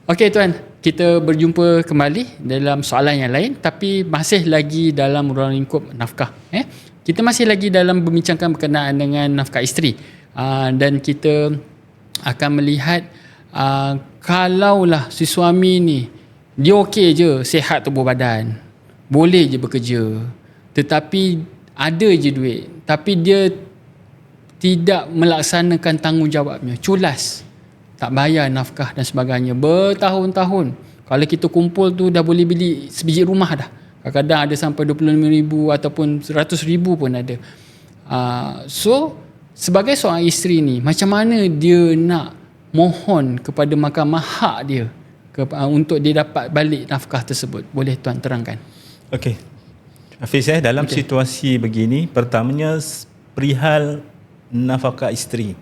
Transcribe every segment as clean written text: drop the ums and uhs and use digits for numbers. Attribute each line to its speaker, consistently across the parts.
Speaker 1: Okey tuan, kita berjumpa kembali dalam soalan yang lain tapi masih lagi dalam ruang lingkup nafkah. Kita masih lagi dalam membincangkan berkenaan dengan nafkah isteri. Dan kita akan melihat kalaulah si suami ni dia okey je, sihat tubuh badan, boleh je bekerja, tetapi ada je duit, tapi dia tidak melaksanakan tanggungjawabnya, culas, tak bayar nafkah dan sebagainya bertahun-tahun. Kalau kita kumpul tu dah boleh beli sebiji rumah dah. Kadang-kadang ada sampai 25,000 ataupun 100,000 pun ada. So sebagai seorang isteri ni, macam mana dia nak mohon kepada mahkamah hak dia untuk dia dapat balik nafkah tersebut? Boleh tuan terangkan?
Speaker 2: Okey. Hafiz, dalam situasi begini, pertamanya perihal nafkah isteri.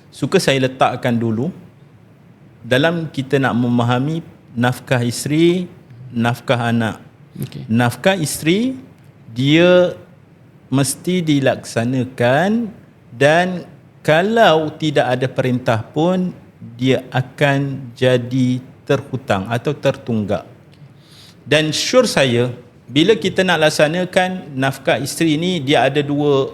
Speaker 2: Suka saya letakkan dulu dalam kita nak memahami nafkah isteri, nafkah anak. Nafkah isteri dia mesti dilaksanakan, dan kalau tidak ada perintah pun dia akan jadi terhutang atau tertunggak. Dan sure saya bila kita nak laksanakan nafkah isteri ni, dia ada dua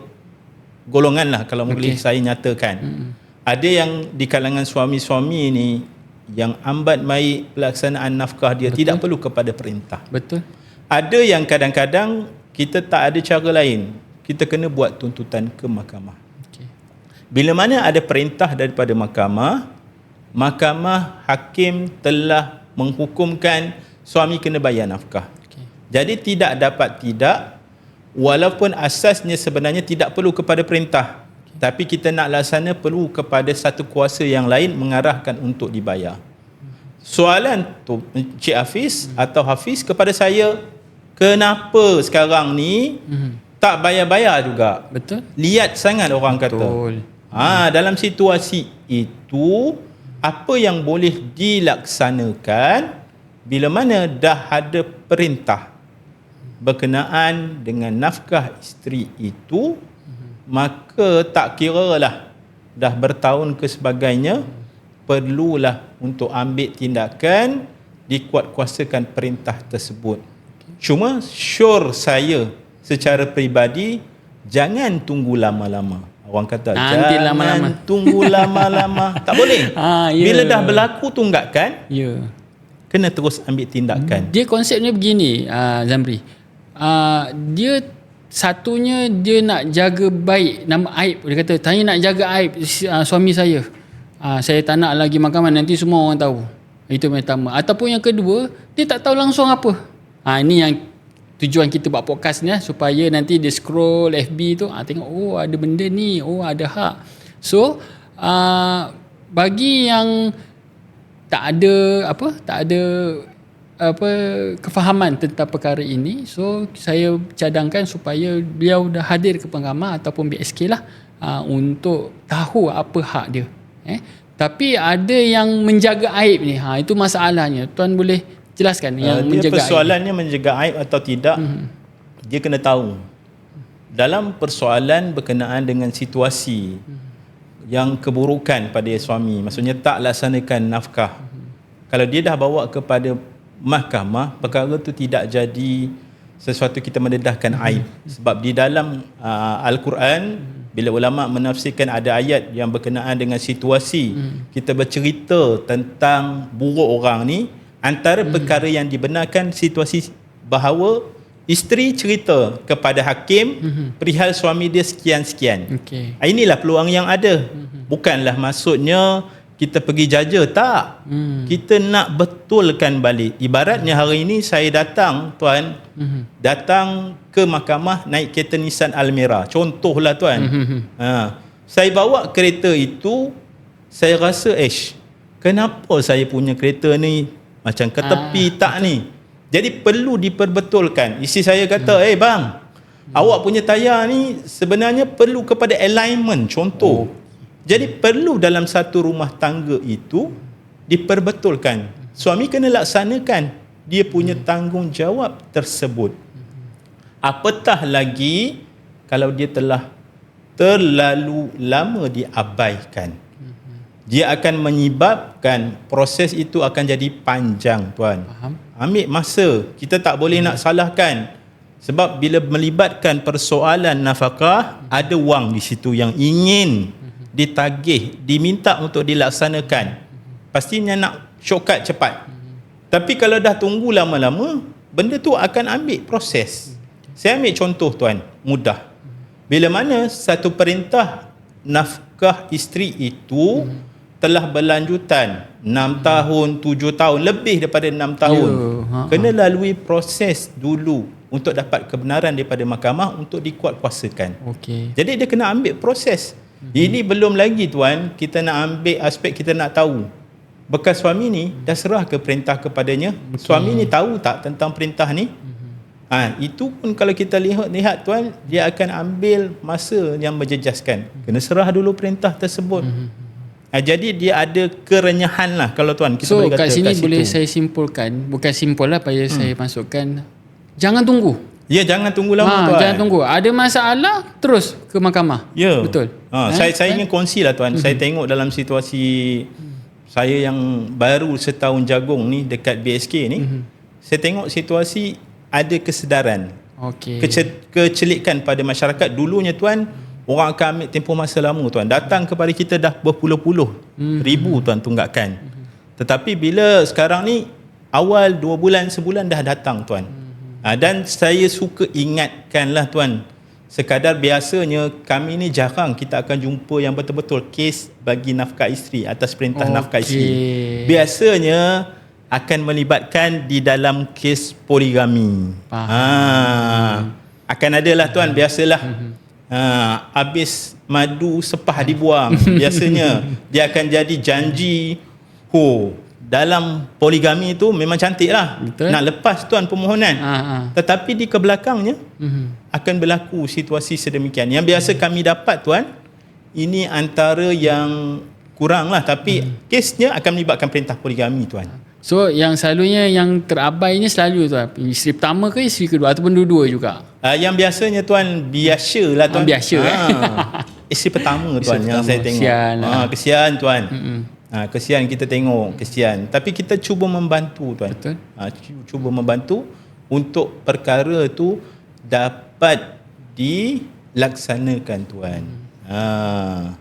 Speaker 2: golongan lah kalau boleh saya nyatakan. Ada yang di kalangan suami-suami ni yang ambat baik pelaksanaan nafkah dia, tidak perlu kepada perintah.
Speaker 1: Betul.
Speaker 2: Ada yang kadang-kadang kita tak ada cara lain, kita kena buat tuntutan ke mahkamah. Bila mana ada perintah daripada mahkamah, mahkamah hakim telah menghukumkan suami kena bayar nafkah. Jadi tidak dapat tidak, walaupun asasnya sebenarnya tidak perlu kepada perintah, tapi kita nak laksana perlu kepada satu kuasa yang lain mengarahkan untuk dibayar. Soalan tu Cik Hafiz atau Hafiz kepada saya, kenapa sekarang ni tak bayar-bayar juga?
Speaker 1: Betul.
Speaker 2: Liat sangat orang kata. Dalam situasi itu, apa yang boleh dilaksanakan bila mana dah ada perintah berkenaan dengan nafkah isteri itu, maka tak kira lah dah bertahun ke sebagainya, perlulah untuk ambil tindakan, dikuatkuasakan perintah tersebut. Cuma sure saya secara peribadi, jangan tunggu lama-lama. Orang kata jangan tunggu lama-lama. Tak boleh. Bila dah berlaku tunggakan, kena terus ambil tindakan.
Speaker 1: Dia konsepnya begini, Zamri. Dia satunya dia nak jaga baik nama aib. Dia kata saya nak jaga aib suami saya. Saya tak nak lagi mahkamah, nanti semua orang tahu. Itu yang pertama. Ataupun yang kedua, dia tak tahu langsung apa. Ini yang tujuan kita buat podcast ni, supaya nanti dia scroll FB tu, tengok ada benda ni, ada hak. So bagi yang tak ada kefahaman tentang perkara ini, so saya cadangkan supaya beliau dah hadir ke mahkamah ataupun BSK lah, untuk tahu apa hak dia. Tapi ada yang menjaga aib ni, itu masalahnya. Tuan boleh jelaskan yang menjaga
Speaker 2: persoalannya aib. Menjaga aib atau tidak, dia kena tahu. Dalam persoalan berkenaan dengan situasi yang keburukan pada suami, maksudnya tak laksanakan nafkah, kalau dia dah bawa kepada mahkamah, perkara tu tidak jadi sesuatu kita mendedahkan aib. Sebab di dalam Al-Quran, bila ulama menafsirkan ada ayat yang berkenaan dengan situasi, kita bercerita tentang buruk orang ni, antara perkara yang dibenarkan situasi bahawa isteri cerita kepada hakim perihal suami dia sekian-sekian. Inilah peluang yang ada. Bukanlah maksudnya kita pergi jaja, tak. Kita nak betulkan balik. Ibaratnya hari ini saya datang, tuan, datang ke mahkamah naik kereta Nissan Almera. Contohlah, tuan. Saya bawa kereta itu, saya rasa, kenapa saya punya kereta ni macam ke tepi tak ni? Jadi perlu diperbetulkan. Isteri saya kata, bang, awak punya tayar ni sebenarnya perlu kepada alignment, contoh. Jadi perlu dalam satu rumah tangga itu diperbetulkan. Suami kena laksanakan dia punya tanggungjawab tersebut. Apatah lagi kalau dia telah terlalu lama diabaikan. dia akan menyebabkan proses itu akan jadi panjang tuan.
Speaker 1: Faham.
Speaker 2: Ambil masa. Kita tak boleh nak salahkan. Sebab bila melibatkan persoalan nafkah, ada wang di situ yang ingin ditagih, diminta untuk dilaksanakan. Pastinya nak shortcut cepat. Tapi kalau dah tunggu lama-lama, benda tu akan ambil proses. Saya ambil contoh tuan, mudah. Bila mana satu perintah nafkah isteri itu telah berlanjutan 6 tahun, 7 tahun, lebih daripada 6 tahun. Kena lalui proses dulu untuk dapat kebenaran daripada mahkamah untuk dikuatkuasakan.
Speaker 1: Okey.
Speaker 2: Jadi dia kena ambil proses. Ini belum lagi tuan, kita nak ambil aspek kita nak tahu. Bekas suami ni dah serah ke perintah kepadanya. Suami ni tahu tak tentang perintah ni? Itu pun kalau kita lihat tuan, dia akan ambil masa yang menjejaskan. Kena serah dulu perintah tersebut. Jadi dia ada kerenyahan lah kalau tuan kita
Speaker 1: So
Speaker 2: boleh kata
Speaker 1: kat sini
Speaker 2: kat
Speaker 1: boleh
Speaker 2: situ.
Speaker 1: saya simpulkan, bukan simpul lah, payah saya masukkan, jangan tunggu.
Speaker 2: Ya, jangan tunggu lama tuan.
Speaker 1: Jangan tunggu. Ada masalah terus ke mahkamah.
Speaker 2: Ya.
Speaker 1: Betul.
Speaker 2: Saya ingin kongsi lah tuan. Saya tengok dalam situasi saya yang baru setahun jagung ni dekat BSK ni, saya tengok situasi ada kesedaran.
Speaker 1: Okey.
Speaker 2: Kecelikan pada masyarakat. Dulunya tuan, orang akan ambil tempoh masa lama tuan. Datang kepada kita dah berpuluh-puluh ribu tuan tunggakan. Tetapi bila sekarang ni, awal 2 bulan, sebulan dah datang tuan. Dan saya suka ingatkanlah tuan, sekadar biasanya kami ni jarang kita akan jumpa yang betul-betul kes bagi nafkah isteri atas perintah nafkah isteri. Biasanya akan melibatkan di dalam kes poligami. Akan adalah tuan, biasalah. Habis madu sepah dibuang. Biasanya dia akan jadi janji. Dalam poligami tu memang cantik lah.
Speaker 1: Betul.
Speaker 2: Nak lepas tuan permohonan. Tetapi di kebelakangnya akan berlaku situasi sedemikian. Yang biasa kami dapat tuan, ini antara yang kurang lah. Tapi kesnya akan melibatkan perintah poligami tuan.
Speaker 1: So yang selalunya yang terabainya selalu tuan, isteri pertama ke isteri kedua ataupun dua-dua juga?
Speaker 2: Yang biasanya tuan, biasa lah tuan.
Speaker 1: Biasa
Speaker 2: isteri pertama tuan yang saya tengok.
Speaker 1: Kesian lah.
Speaker 2: Kesian tuan. Kesian kita tengok, kesian. Tapi kita cuba membantu tuan.
Speaker 1: Betul.
Speaker 2: Cuba membantu untuk perkara tu dapat dilaksanakan tuan.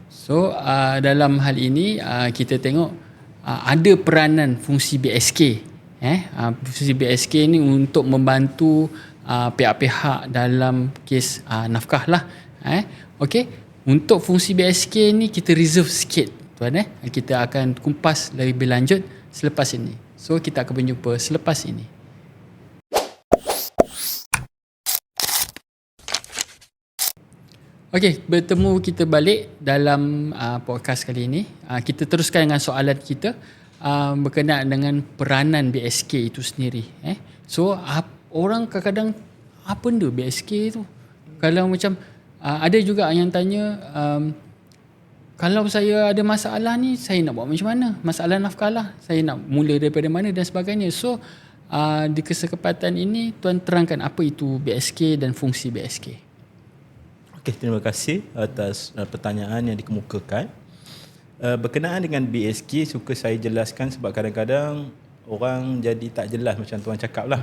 Speaker 1: So dalam hal ini kita tengok ada peranan fungsi BSK. Fungsi BSK ni untuk membantu pihak-pihak dalam kes nafkah lah. Okey. Untuk fungsi BSK ni kita reserve sikit tuan. Kita akan kumpas lebih lanjut selepas ini. So kita akan berjumpa selepas ini. Okey, bertemu kita balik dalam podcast kali ini. Kita teruskan dengan soalan kita berkenaan dengan peranan BSK itu sendiri. So orang kadang-kadang apa benda BSK tu? Kalau macam ada juga yang tanya, kalau saya ada masalah ni, saya nak buat macam mana? Masalah nafkah lah, saya nak mula daripada mana dan sebagainya. So di kesempatan ini tuan terangkan apa itu BSK dan fungsi BSK.
Speaker 2: Terima kasih atas pertanyaan yang dikemukakan. Berkenaan dengan BSK, suka saya jelaskan sebab kadang-kadang orang jadi tak jelas macam tuan cakap lah.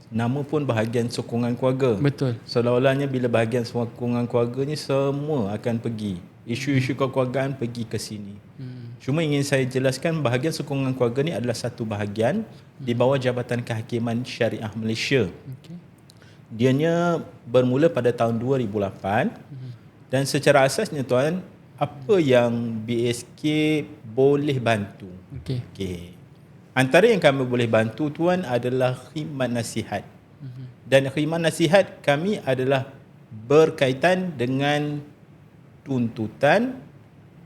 Speaker 2: Nama pun bahagian sokongan keluarga.
Speaker 1: Betul.
Speaker 2: Seolah-olahnya bila bahagian sokongan keluarga ni semua akan pergi. Isu-isu kekeluargaan pergi ke sini. Cuma ingin saya jelaskan bahagian sokongan keluarga ni adalah satu bahagian di bawah Jabatan Kehakiman Syariah Malaysia. Dianya bermula pada tahun 2008 dan secara asasnya tuan, apa yang BSK boleh bantu? Okey. Antara yang kami boleh bantu tuan adalah khidmat nasihat. Dan khidmat nasihat kami adalah berkaitan dengan tuntutan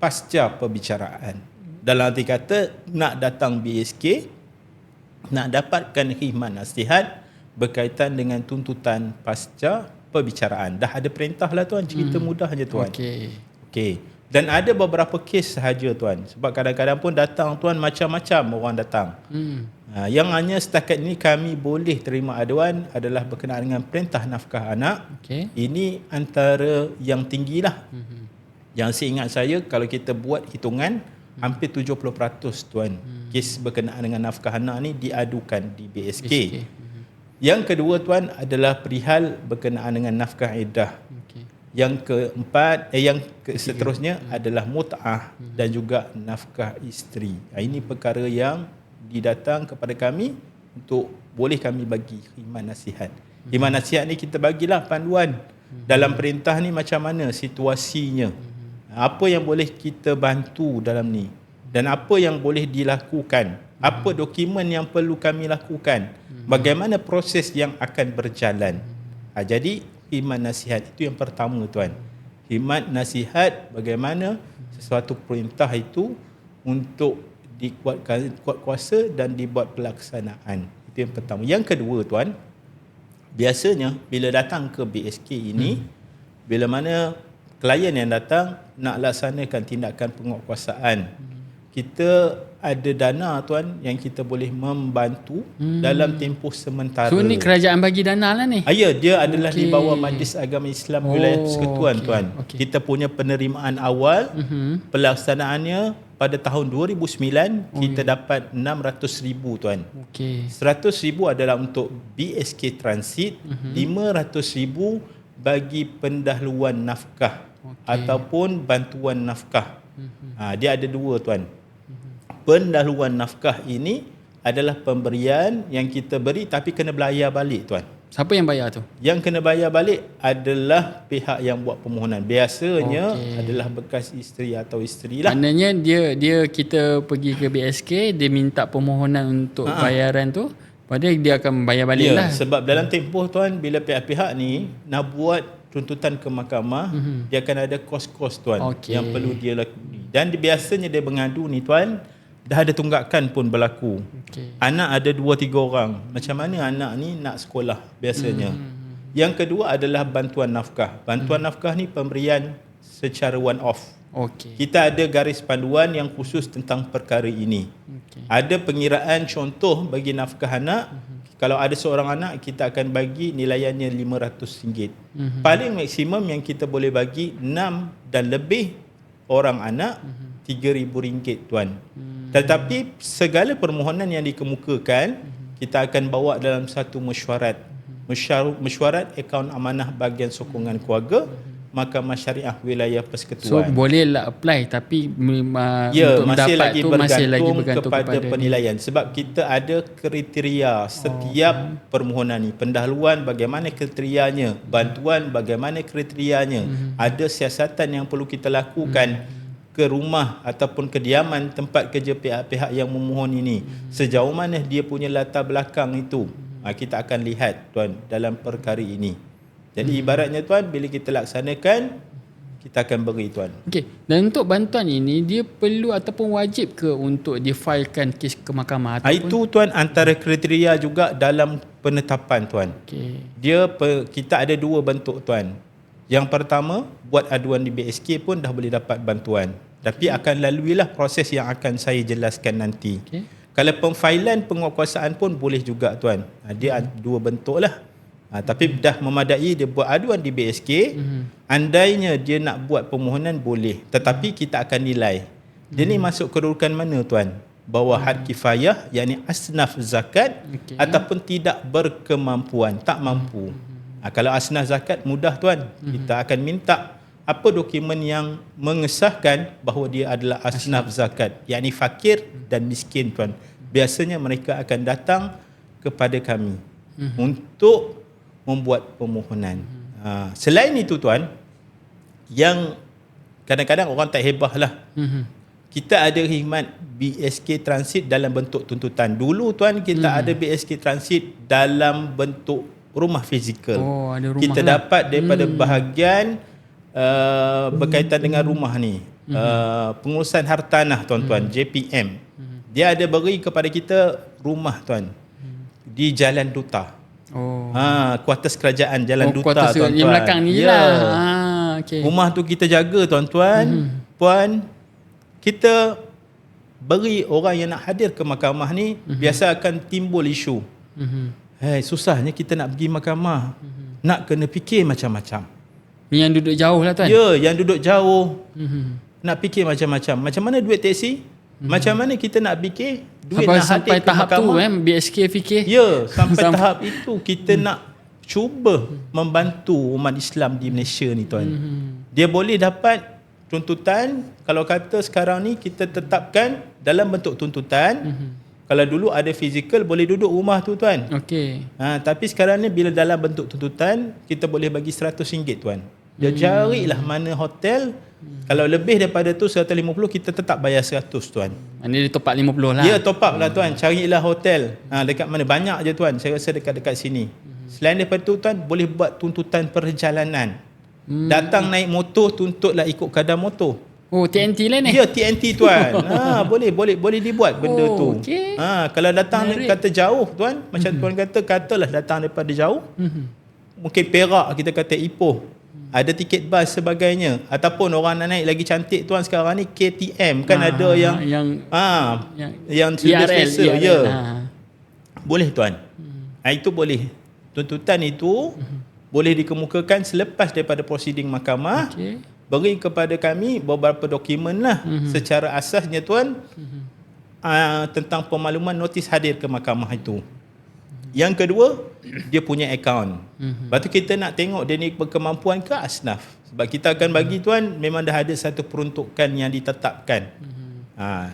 Speaker 2: pasca perbicaraan. Dalam arti kata, nak datang BSK, nak dapatkan khidmat nasihat berkaitan dengan tuntutan pasca perbicaraan. Dah ada perintah lah tuan, cerita mudah je tuan. Okey. Dan ada beberapa kes sahaja tuan. Sebab kadang-kadang pun datang tuan, macam-macam orang datang. Yang hanya setakat ini kami boleh terima aduan adalah berkenaan dengan perintah nafkah anak. Ini antara yang tinggilah. Yang seingat saya, kalau kita buat hitungan, hampir 70% tuan, kes berkenaan dengan nafkah anak ni diadukan di BSK. Yang kedua tuan adalah perihal berkenaan dengan nafkah iddah. Yang keempat, seterusnya adalah mut'ah dan juga nafkah isteri. Ini perkara yang didatang kepada kami untuk boleh kami bagi khidmat nasihat. Khidmat nasihat ni kita bagilah panduan dalam perintah ni macam mana situasinya. Apa yang boleh kita bantu dalam ni dan apa yang boleh dilakukan. Apa dokumen yang perlu kami lakukan. Bagaimana proses yang akan berjalan. Jadi khidmat nasihat itu yang pertama tuan. Khidmat nasihat bagaimana sesuatu perintah itu untuk dikuatkan kuat kuasa dan dibuat pelaksanaan. Itu yang pertama. Yang kedua tuan, biasanya bila datang ke BSK ini, bila mana klien yang datang nak laksanakan tindakan penguatkuasaan, kita ada dana tuan yang kita boleh membantu dalam tempoh sementara.
Speaker 1: So ni kerajaan bagi dana lah ni?
Speaker 2: Ya, dia adalah di bawah Majlis Agama Islam Wilayah Persekutuan tuan. Kita punya penerimaan awal, pelaksanaannya pada tahun 2009 kita dapat 600,000 tuan. 100,000 adalah untuk BSK Transit, 500,000 bagi pendahuluan nafkah ataupun bantuan nafkah. Dia ada dua tuan. Pendahuluan nafkah ini adalah pemberian yang kita beri tapi kena bayar balik tuan.
Speaker 1: Siapa yang bayar tu?
Speaker 2: Yang kena bayar balik adalah pihak yang buat permohonan. Biasanya adalah bekas isteri atau isteri lah.
Speaker 1: Maknanya dia kita pergi ke BSK, dia minta permohonan untuk bayaran tu, padahal dia akan bayar balik lah.
Speaker 2: Sebab dalam tempoh tuan, bila pihak-pihak ni nak buat tuntutan ke mahkamah, dia akan ada kos-kos tuan yang perlu dia lakoni. Dan biasanya dia mengadu ni tuan, dah ada tunggakan pun berlaku. Anak ada 2-3 orang. Macam mana anak ni nak sekolah biasanya. Yang kedua adalah bantuan nafkah. Bantuan nafkah ni pemberian secara one off. Kita ada garis panduan yang khusus tentang perkara ini. Ada pengiraan contoh bagi nafkah anak. Kalau ada seorang anak, kita akan bagi nilaiannya RM500. Paling maksimum yang kita boleh bagi 6 dan lebih orang anak, RM3,000 tuan. Tetapi segala permohonan yang dikemukakan, kita akan bawa dalam satu mesyuarat. Mesyuarat akaun amanah bahagian sokongan keluarga, Mahkamah Syariah Wilayah Persekutuan.
Speaker 1: So bolehlah apply, tapi untuk
Speaker 2: masih
Speaker 1: dapat
Speaker 2: lagi
Speaker 1: tu masih lagi bergantung
Speaker 2: kepada penilaian ni. Sebab kita ada kriteria setiap permohonan ni. Pendahuluan bagaimana kriterianya, bantuan bagaimana kriterianya. Ada siasatan yang perlu kita lakukan ke rumah ataupun kediaman tempat kerja pihak-pihak yang memohon ini. Sejauh mana dia punya latar belakang itu, kita akan lihat tuan dalam perkara ini. Jadi ibaratnya tuan, bila kita laksanakan, kita akan beri tuan.
Speaker 1: Dan untuk bantuan ini, dia perlu ataupun wajib ke untuk difailkan kes ke mahkamah?
Speaker 2: Itu tuan antara kriteria juga dalam penetapan tuan. Kita ada dua bentuk tuan. Yang pertama, buat aduan di BSK pun dah boleh dapat bantuan. Tapi akan laluilah proses yang akan saya jelaskan nanti. Kalau pemfailan penguatkuasaan pun boleh juga tuan. Dia dua bentuk lah. Tapi dah memadai dia buat aduan di BSK. Andainya dia nak buat permohonan boleh. Tetapi kita akan nilai. Dia ni masuk kedudukan mana tuan? Bawah had kifayah, yakni asnaf zakat, ataupun tidak berkemampuan, tak mampu. Kalau asnaf zakat mudah tuan. Kita akan minta apa dokumen yang mengesahkan bahawa dia adalah asnaf zakat, yakni fakir dan miskin tuan. Biasanya mereka akan datang kepada kami untuk membuat permohonan. Selain itu tuan, yang kadang-kadang orang tak hebah lah. Kita ada khidmat BSK Transit dalam bentuk tuntutan. Dulu tuan kita ada BSK Transit dalam bentuk rumah fizikal.
Speaker 1: Ada rumah
Speaker 2: kita dapat daripada bahagian berkaitan dengan rumah ni. Pengurusan hartanah tuan-tuan, JPM. Dia ada beri kepada kita rumah tuan di Jalan Duta. Kuartus kerajaan Jalan Duta tuan-tuan.
Speaker 1: Yang belakang ni lah.
Speaker 2: Rumah tu kita jaga tuan-tuan. Puan, kita beri orang yang nak hadir ke mahkamah ni, biasa akan timbul isu. Susahnya kita nak pergi mahkamah. Nak kena fikir macam-macam.
Speaker 1: Yang duduk jauh lah tuan?
Speaker 2: Ya, yang duduk jauh. nak fikir macam-macam. Macam mana duit teksi? Macam mana kita nak fikir duit nak
Speaker 1: sampai
Speaker 2: hadir ke
Speaker 1: tahap tu
Speaker 2: mahkamah?
Speaker 1: BSK fikir.
Speaker 2: Ya, sampai tahap itu kita nak cuba membantu umat Islam di Malaysia ni tuan. Dia boleh dapat tuntutan, kalau kata sekarang ni kita tetapkan dalam bentuk tuntutan. Kalau dulu ada fizikal boleh duduk rumah tu tuan.
Speaker 1: Okey.
Speaker 2: Tapi sekarang ni bila dalam bentuk tuntutan kita boleh bagi RM100 tuan. Dia carilah mana hotel. Kalau lebih daripada tu 150 kita tetap bayar 100 tuan.
Speaker 1: Maknanya dia top up 50 lah.
Speaker 2: Ya, top up lah tuan. Carilah hotel. Dekat mana? Banyak je tuan. Saya rasa dekat-dekat sini. Selain daripada tu tuan, boleh buat tuntutan perjalanan. Datang naik motor, tuntutlah ikut kadar motor.
Speaker 1: Oh, TNT lah ni.
Speaker 2: Ya, TNT tuan. Boleh dibuat benda tu.
Speaker 1: Okay.
Speaker 2: Kalau datang kata jauh tuan, macam tuan katalah datang daripada jauh. Mungkin Perak kita kata Ipoh. Ada tiket bas sebagainya, ataupun orang nak naik lagi cantik tuan sekarang ni KTM kan, ada yang sudah selesa. Ya. Boleh tuan. Itu boleh. Tuntutan itu boleh dikemukakan selepas daripada prosiding mahkamah.
Speaker 1: Okay.
Speaker 2: Beri kepada kami beberapa dokumen lah secara asasnya tuan, tentang pemakluman notis hadir ke mahkamah itu. Yang kedua, dia punya akaun. Lepas tu kita nak tengok dia ni berkemampuan ke asnaf. Sebab kita akan bagi tuan, memang dah ada satu peruntukan yang ditetapkan.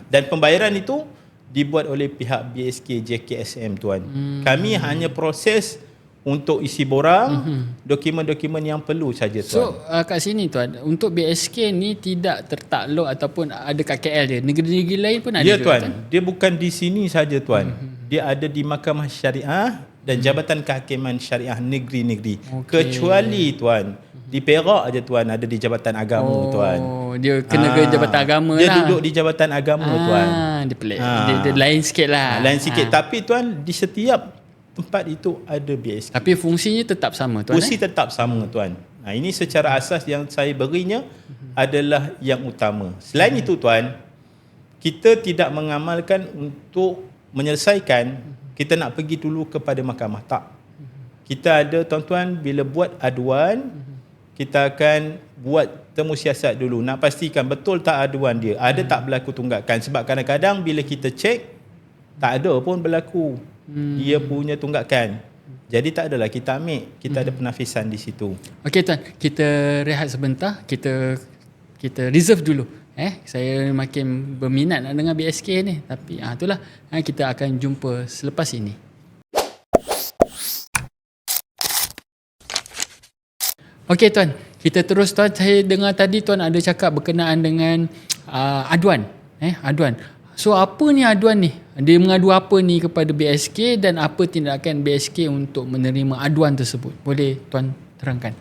Speaker 2: Dan pembayaran itu dibuat oleh pihak BSK JKSM tuan. Kami hanya proses untuk isi borang, dokumen-dokumen yang perlu saja tuan.
Speaker 1: So kat sini tuan, untuk BSK ni tidak tertakluk ataupun ada kat KL je. Negeri-negeri lain pun ada juga
Speaker 2: tuan. Dia bukan di sini saja tuan. Dia ada di Mahkamah Syariah dan Jabatan Kehakiman Syariah negeri-negeri. Kecuali tuan, di Perak aja tuan ada di Jabatan Agama tuan.
Speaker 1: Dia kena ke Jabatan Agama
Speaker 2: dia
Speaker 1: lah.
Speaker 2: Dia duduk di Jabatan Agama tuan.
Speaker 1: Dia pelik. Dia lain sikit lah.
Speaker 2: Lain sikit. Tapi tuan, di setiap tempat itu ada BSK.
Speaker 1: Tapi fungsinya tetap sama tuan.
Speaker 2: Fungsi tetap sama tuan. Ini secara asas yang saya berinya adalah yang utama. Selain itu tuan, kita tidak mengamalkan untuk menyelesaikan, kita nak pergi dulu kepada mahkamah. Tak. Kita ada tuan-tuan, bila buat aduan, kita akan buat temu siasat dulu. Nak pastikan betul tak aduan dia. Ada tak berlaku tunggakan. Sebab kadang-kadang bila kita cek, tak ada pun berlaku dia punya tunggakan. Jadi tak adalah kita ambil. Kita ada penafisan di situ. Okey
Speaker 1: tuan, kita rehat sebentar. Kita reserve dulu. Saya makin berminat nak dengar BSK ni. Tapi itulah, kita akan jumpa selepas ini. Okey tuan, kita terus tuan. Saya dengar tadi tuan ada cakap berkenaan dengan aduan. Aduan. So apa ni aduan ni? Dia mengadu apa ni kepada BSK dan apa tindakan BSK untuk menerima aduan tersebut? Boleh tuan terangkan?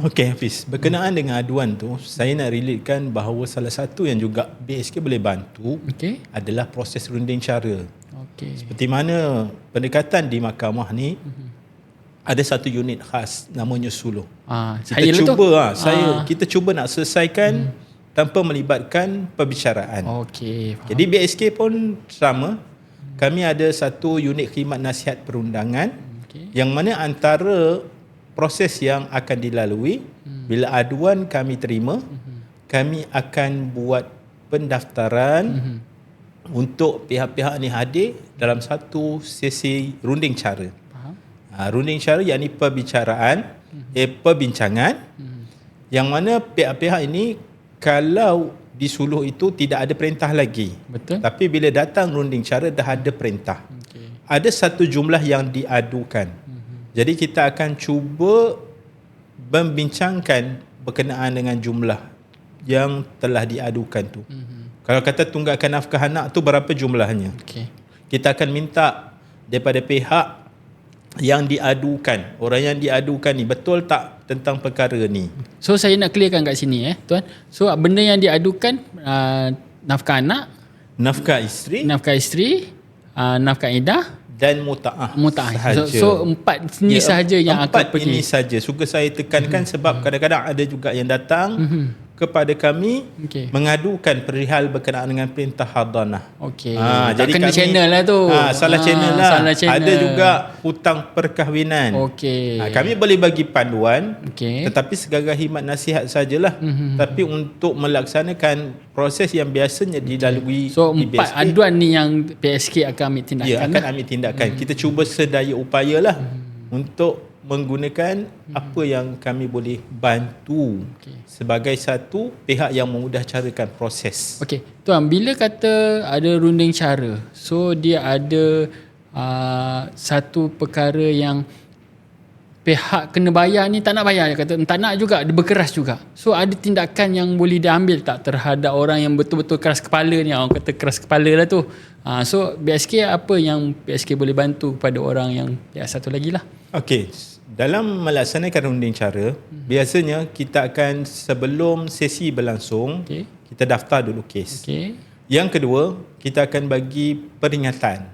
Speaker 2: Okey Hafiz, berkenaan dengan aduan tu, saya nak relatekan bahawa salah satu yang juga BSK boleh bantu adalah proses runding cara. Seperti mana pendekatan di mahkamah ni, ada satu unit khas namanya suluh. Kita cuba nak selesaikan tanpa melibatkan perbicaraan. Jadi BSK pun sama. Kami ada satu unit khidmat nasihat perundangan yang mana antara proses yang akan dilalui bila aduan kami terima, kami akan buat pendaftaran untuk pihak-pihak ni hadir dalam satu sesi runding cara. Runding cara yakni perbincangan yang mana pihak-pihak ini kalau di suluh itu tidak ada perintah lagi.
Speaker 1: Betul.
Speaker 2: Tapi bila datang runding cara dah ada perintah. Ada satu jumlah yang diadukan. Jadi kita akan cuba membincangkan berkenaan dengan jumlah yang telah diadukan tu. Kalau kata tunggakan nafkah anak tu berapa jumlahnya? Kita akan minta daripada pihak yang diadukan, orang yang diadukan ni betul tak tentang perkara ni.
Speaker 1: So saya nak clearkan kat sini tuan. So benda yang diadukan nafkah anak, nafkah isteri, nafkah iddah dan muta'ah. So empat ni sahaja yang akan pergi.
Speaker 2: Empat ini saja. Suka saya tekankan sebab kadang-kadang ada juga yang datang kepada kami
Speaker 1: Okey.
Speaker 2: mengadukan perihal berkenaan dengan perintah hadanah.
Speaker 1: Okey.
Speaker 2: Jadi
Speaker 1: kena
Speaker 2: kami,
Speaker 1: channel lah tu.
Speaker 2: salah channel lah.
Speaker 1: Salah channel.
Speaker 2: Ada juga hutang perkahwinan.
Speaker 1: Okey.
Speaker 2: Kami boleh bagi panduan,
Speaker 1: Okey.
Speaker 2: tetapi segagal khidmat nasihat sajalah. Tapi untuk melaksanakan proses yang biasanya dilalui
Speaker 1: So
Speaker 2: di
Speaker 1: 4
Speaker 2: BSK,
Speaker 1: aduan ni yang PSK akan ambil tindakan.
Speaker 2: ya, akan ambil tindakan. Kita cuba sedaya upayalah untuk menggunakan apa yang kami boleh bantu sebagai satu pihak yang memudahcarakan proses.
Speaker 1: Okey, tuan, bila kata ada runding cara, so dia ada satu perkara yang pihak kena bayar ni tak nak bayar, dia kata tak nak juga, dia berkeras juga. So ada tindakan yang boleh diambil tak terhadap orang yang betul-betul keras kepala ni? Orang kata keras kepala lah tu. So BSK apa yang BSK boleh bantu kepada orang yang satu lagi lah?
Speaker 2: Okey, dalam melaksanakan runding cara, biasanya kita akan sebelum sesi berlangsung, kita daftar dulu kes. Yang kedua, kita akan bagi peringatan.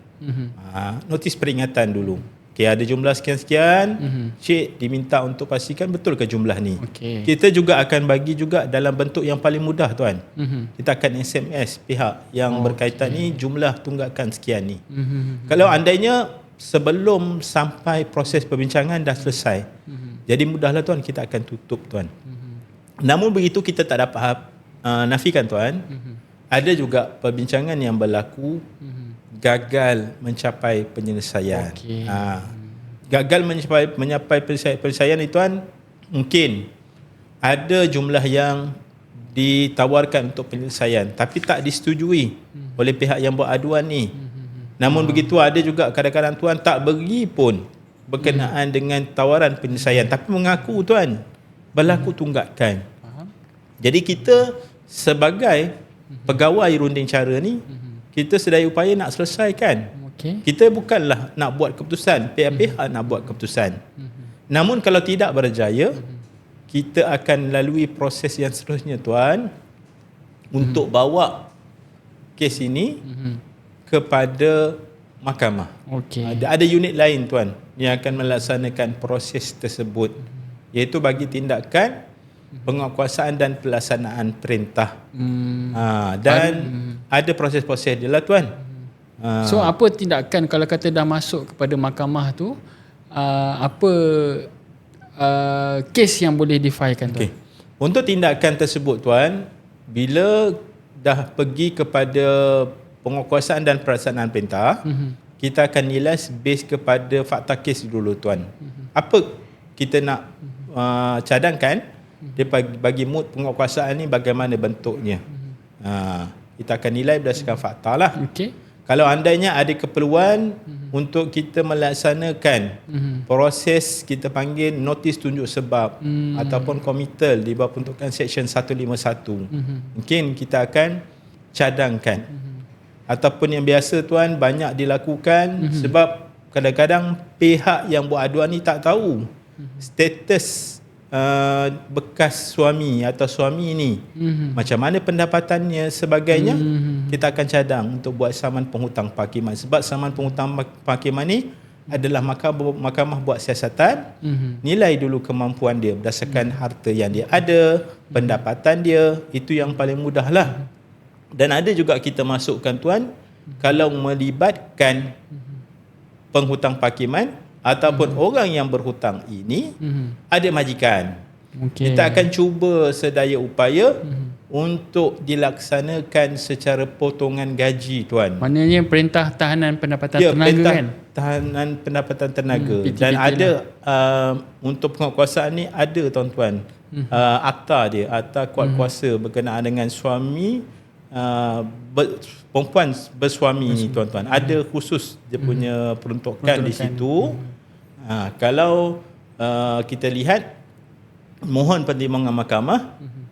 Speaker 2: Notis peringatan dulu. Okey, ada jumlah sekian-sekian, cik diminta untuk pastikan betul ke jumlah ni. Kita juga akan bagi juga dalam bentuk yang paling mudah, tuan. Kita akan SMS pihak yang berkaitan ni, jumlah tunggakan sekian ni. Kalau andainya sebelum sampai proses perbincangan dah selesai, jadi mudahlah, tuan, kita akan tutup, tuan. Namun begitu kita tak dapat nafikan, tuan, ada juga perbincangan yang berlaku gagal mencapai penyelesaian. Gagal mencapai penyelesaian ni, tuan, mungkin ada jumlah yang ditawarkan untuk penyelesaian tapi tak disetujui oleh pihak yang buat aduan ni. Namun begitu ada juga kadang-kadang, tuan, tak beri pun berkenaan dengan tawaran penyelesaian tapi mengaku, tuan, berlaku tunggakan. Jadi kita sebagai pegawai runding cara ni, kita sedaya upaya nak selesaikan. Kita bukanlah nak buat keputusan, pihak-pihak nak buat keputusan. Namun kalau tidak berjaya, kita akan lalui proses yang seterusnya, tuan, untuk bawa kes ini kepada mahkamah. Ada unit lain, tuan, yang akan melaksanakan proses tersebut, iaitu bagi tindakan penguatkuasaan dan pelaksanaan perintah. Dan ada proses-proses dia lah, tuan.
Speaker 1: So apa tindakan kalau kata dah masuk kepada mahkamah tu, apa kes yang boleh difailkan, tuan?
Speaker 2: Untuk tindakan tersebut, tuan, bila dah pergi kepada penguatkuasaan dan pelaksanaan perintah, kita akan nilai base kepada fakta kes dulu, tuan. Apa kita nak cadangkan, dia bagi mood penguatkuasaan ni bagaimana bentuknya. Kita akan nilai berdasarkan fakta lah. Kalau andainya ada keperluan untuk kita melaksanakan proses, kita panggil notis tunjuk sebab ataupun komitel di bawah peruntukan Seksyen 151, mungkin kita akan cadangkan. Ataupun yang biasa, tuan, banyak dilakukan sebab kadang-kadang pihak yang buat aduan ni tak tahu status bekas suami atau suami ni, macam mana pendapatannya sebagainya. Kita akan cadang untuk buat saman penghutang penghakiman, sebab saman penghutang penghakiman ni adalah mahkamah buat siasatan, nilai dulu kemampuan dia berdasarkan harta yang dia ada, pendapatan dia, itu yang paling mudah lah. Dan ada juga kita masukkan, tuan, kalau melibatkan penghutang penghakiman ataupun orang yang berhutang ini ada majikan, kita akan cuba sedaya upaya untuk dilaksanakan secara potongan gaji, tuan.
Speaker 1: Maknanya perintah tahanan pendapatan tenaga,
Speaker 2: perintah
Speaker 1: kan?
Speaker 2: Tahanan pendapatan tenaga. Dan
Speaker 1: PT
Speaker 2: ada untuk penguatkuasaan ni ada, tuan-tuan, akta dia, akta kuat kuasa berkenaan dengan suami, perempuan bersuami ni, tuan-tuan. Ada khusus dia punya peruntukan di situ. Kalau kita lihat mohon pertimbangan mahkamah,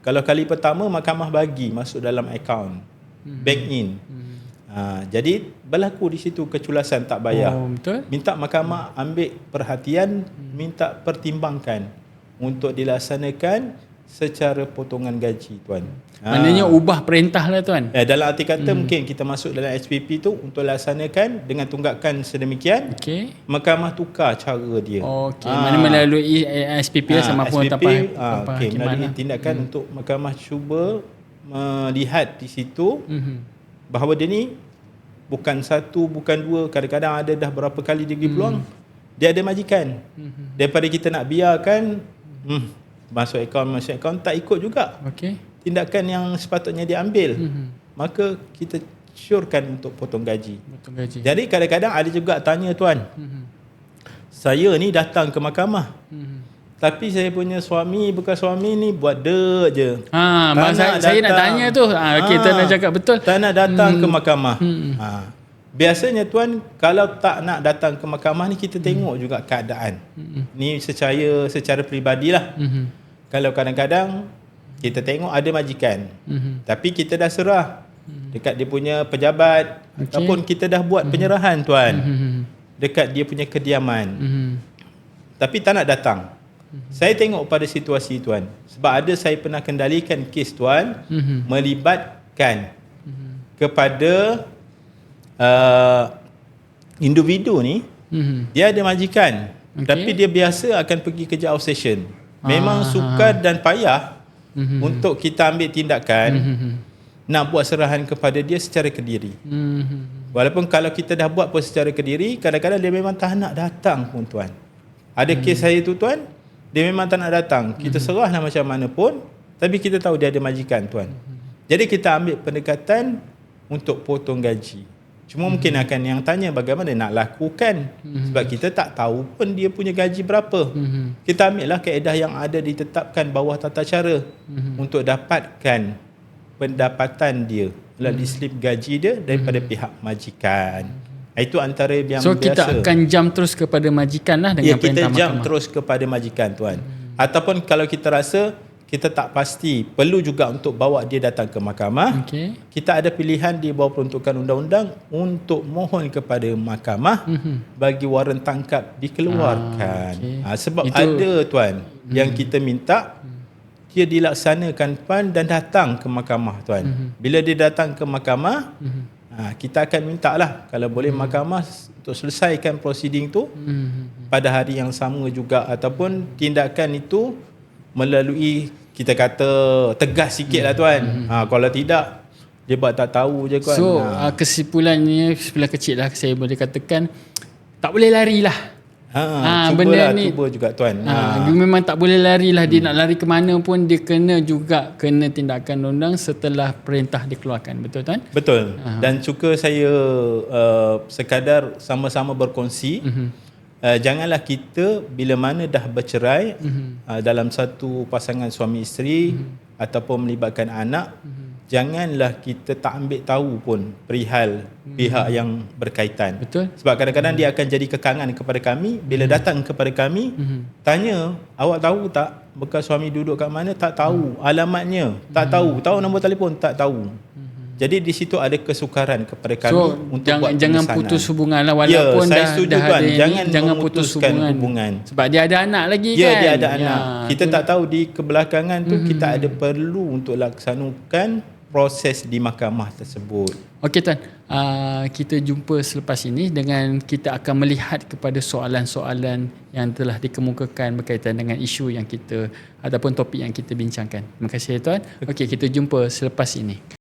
Speaker 2: kalau kali pertama mahkamah bagi masuk dalam akaun bank in, jadi berlaku di situ keculasan tak bayar, minta mahkamah ambil perhatian, minta pertimbangkan untuk dilaksanakan secara potongan gaji tuan.
Speaker 1: Maknanya ubah perintah lah tuan.
Speaker 2: Dalam arti kata mungkin kita masuk dalam SPP tu untuk laksanakan dengan tunggakan sedemikian.
Speaker 1: Okey.
Speaker 2: Mahkamah tukar cara dia.
Speaker 1: Okey. Mana melalui SPP lah sama pun
Speaker 2: SPP, melalui tindakan untuk mahkamah cuba melihat di situ bahawa dia ni bukan satu, bukan dua, kadang-kadang ada dah berapa kali dia bagi peluang, dia ada majikan. Daripada kita nak biarkan masuk akaun tak ikut juga.
Speaker 1: Okey.
Speaker 2: Tindakan yang sepatutnya diambil. Maka kita syorkan untuk potong gaji. Jadi kadang-kadang ada juga tanya tuan, saya ni datang ke mahkamah, tapi saya punya suami, bekas suami ni buat dek je.
Speaker 1: Saya nak tanya tu. Kita nak cakap betul.
Speaker 2: Tak nak datang ke mahkamah. Biasanya tuan, kalau tak nak datang ke mahkamah ni, kita tengok juga keadaan. Ni secara peribadilah. Kalau kadang-kadang kita tengok ada majikan, tapi kita dah serah dekat dia punya pejabat, ataupun kita dah buat penyerahan tuan dekat dia punya kediaman, tapi tak nak datang. Saya tengok pada situasi tuan, sebab ada saya pernah kendalikan kes tuan, melibatkan kepada individu ni, dia ada majikan, tapi dia biasa akan pergi kerja outstation. Memang sukar dan payah untuk kita ambil tindakan nak buat serahan kepada dia secara kediri. Walaupun kalau kita dah buat pun secara kediri, kadang-kadang dia memang tak nak datang pun tuan. Ada kes saya tu tuan, dia memang tak nak datang. Kita serahlah macam mana pun, tapi kita tahu dia ada majikan tuan. Jadi kita ambil pendekatan untuk potong gaji. Cuma mungkin akan yang tanya bagaimana nak lakukan, sebab kita tak tahu pun dia punya gaji berapa. Kita ambil lah kaedah yang ada ditetapkan bawah tata cara untuk dapatkan pendapatan dia melalui slip gaji dia daripada pihak majikan. Itu antara yang
Speaker 1: so,
Speaker 2: biasa. So
Speaker 1: kita akan jam terus kepada majikan lah dengan perintah mahkamah.
Speaker 2: Kita jam terus kepada majikan tuan. Ataupun kalau kita rasa kita tak pasti, perlu juga untuk bawa dia datang ke mahkamah. Kita ada pilihan di bawah peruntukan undang-undang untuk mohon kepada mahkamah bagi waran tangkap dikeluarkan. Sebab itu, ada tuan yang kita minta dia dilaksanakan tuan dan datang ke mahkamah tuan. Bila dia datang ke mahkamah, kita akan minta lah kalau boleh mahkamah untuk selesaikan prosiding tu pada hari yang sama juga, ataupun tindakan itu melalui, kita kata tegas sikit lah tuan. Kalau tidak, dia buat tak tahu je kan.
Speaker 1: So kesimpulannya, kesimpulan kecil lah saya boleh katakan, tak boleh lari lah. Benda ni
Speaker 2: cuba juga tuan.
Speaker 1: Memang tak boleh lari lah. Dia nak lari ke mana pun, dia kena tindakan undang setelah perintah dikeluarkan. Betul tuan?
Speaker 2: Betul. Dan suka saya sekadar sama-sama berkongsi, janganlah kita bila mana dah bercerai dalam satu pasangan suami isteri ataupun melibatkan anak, janganlah kita tak ambil tahu pun perihal pihak yang berkaitan.
Speaker 1: Betul.
Speaker 2: Sebab kadang-kadang dia akan jadi kekangan kepada kami. Bila datang kepada kami, tanya, awak tahu tak bekas suami duduk kat mana? Tak tahu. Alamatnya tak tahu. Tahu nombor telefon? Tak tahu. Jadi di situ ada kesukaran kepada kami untuk buat
Speaker 1: jangan putus hubungan lah, walaupun
Speaker 2: saya setuju
Speaker 1: dah
Speaker 2: tuan,
Speaker 1: ada jangan putus hubungan. Sebab dia ada anak lagi kan.
Speaker 2: Dia ada anak. Kita tak tahu di kebelakangan tu kita ada perlu untuk laksanakan proses di mahkamah tersebut. Okey
Speaker 1: tuan, kita jumpa selepas ini dengan kita akan melihat kepada soalan-soalan yang telah dikemukakan berkaitan dengan isu yang kita ataupun topik yang kita bincangkan. Terima kasih tuan. Okey, kita jumpa selepas ini.